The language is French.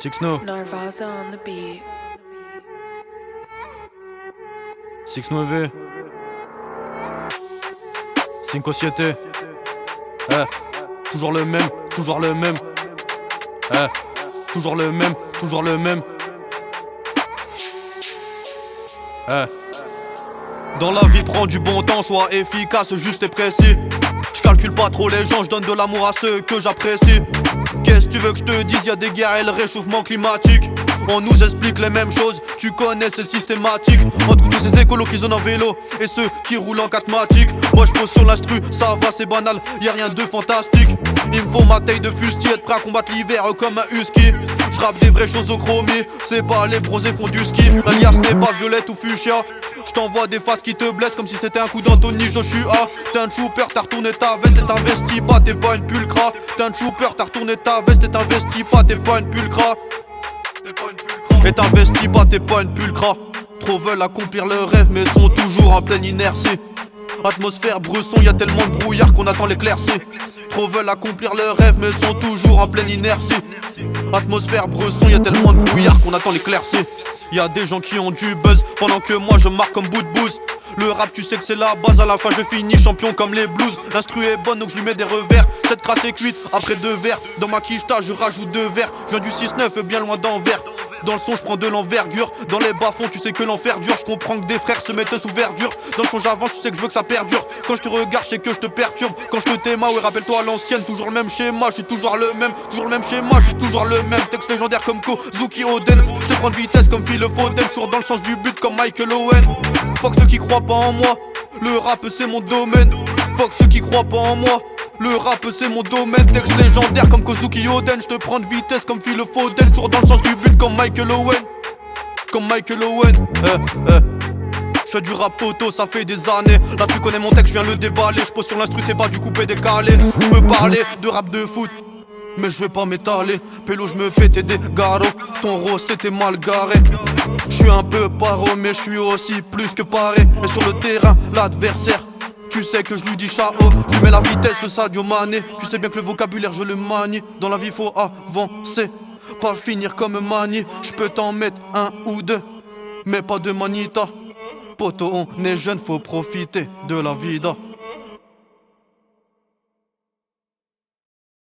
Six No, Narvaza on the beat. 6-9 Cinco Siete. Toujours le même, toujours le même. Toujours le même, toujours le même. Dans la vie, prends du bon temps, sois efficace, juste et précis. Je calcule pas trop les gens, je donne de l'amour à ceux que j'apprécie. Qu'est-ce que tu veux que je te dise, y'a des guerres et le réchauffement climatique. On nous explique les mêmes choses, tu connais, c'est systématique. Entre tous ces écolos qui zonent en vélo et ceux qui roulent en catmatique. Moi je pose sur l'instru, ça va c'est banal, y'a rien de fantastique. Il me faut ma taille de fustier, être prêt à combattre l'hiver comme un husky. Je rappe des vraies choses au chromie, c'est pas les bronzés font du ski. L'alias n'est pas violette ou fuchsia. Je t'envoie des faces qui te blessent comme si c'était un coup d'Anthony Joshua. T'es un trooper, t'as retourné ta veste, t'es investi pas, t'es pas une pulcra. T'es un trooper, t'as retourné ta veste, t'es investi pas, t'es pas une pulcra. Et t'investis pas, t'es pas une pulcra. Trop veulent accomplir leur rêve mais sont toujours en pleine inertie. Atmosphère bresson, y'a tellement de brouillard qu'on attend l'éclaircie. Trop veulent accomplir leur rêve mais sont toujours en pleine inertie. Atmosphère bresson, y'a tellement de brouillard qu'on attend l'éclaircie. Y'a des gens qui ont du buzz pendant que moi je marque comme bout de bouse. Le rap tu sais que c'est la base, à la fin je finis champion comme les blues. L'instru est bonne donc je lui mets des revers. Cette crasse est cuite après 2 verres. Dans ma quicheta je rajoute 2 verres. Je viens du 6-9 bien loin d'Anvers. Dans le son je prends de l'envergure. Dans les bas-fonds tu sais que l'enfer dure. Je comprends que des frères se mettent sous verdure. Dans le son j'avance, tu sais que je veux que ça perdure. Quand je te regarde je sais que je te perturbe. Quand je te t'aime, ouais rappelle-toi à l'ancienne. Toujours le même schéma, je suis toujours le même. Toujours le même schéma, je suis toujours le même. Texte légendaire comme Kozuki Oden. Je te prends de vitesse comme Phil Foden. Toujours dans le sens du but comme Michael Owen. Fuck ceux qui croient pas en moi. Le rap c'est mon domaine. Fuck ceux qui croient pas en moi. Le rap c'est mon domaine, texte légendaire comme Kozuki Oden. Je te prends de vitesse comme Phil Foden. Toujours dans le sens du but comme Michael Owen. Comme Michael Owen. Je fais du rap poteau, ça fait des années. Là tu connais mon texte, je viens le déballer. Je pose sur l'instru, c'est pas du coupé décalé. Je peux parler de rap de foot mais je vais pas m'étaler. Pélo je me pétais des garrots. Ton rose c'était mal garé. Je suis un peu paro mais je suis aussi plus que paré. Et sur le terrain, l'adversaire tu sais que je lui dis ciao, je mets la vitesse Sadio Mané. Tu sais bien que le vocabulaire je le manie. Dans la vie faut avancer, pas finir comme Mani. Je peux t'en mettre un ou deux, mais pas de manita. Poto on est jeune, faut profiter de la vida.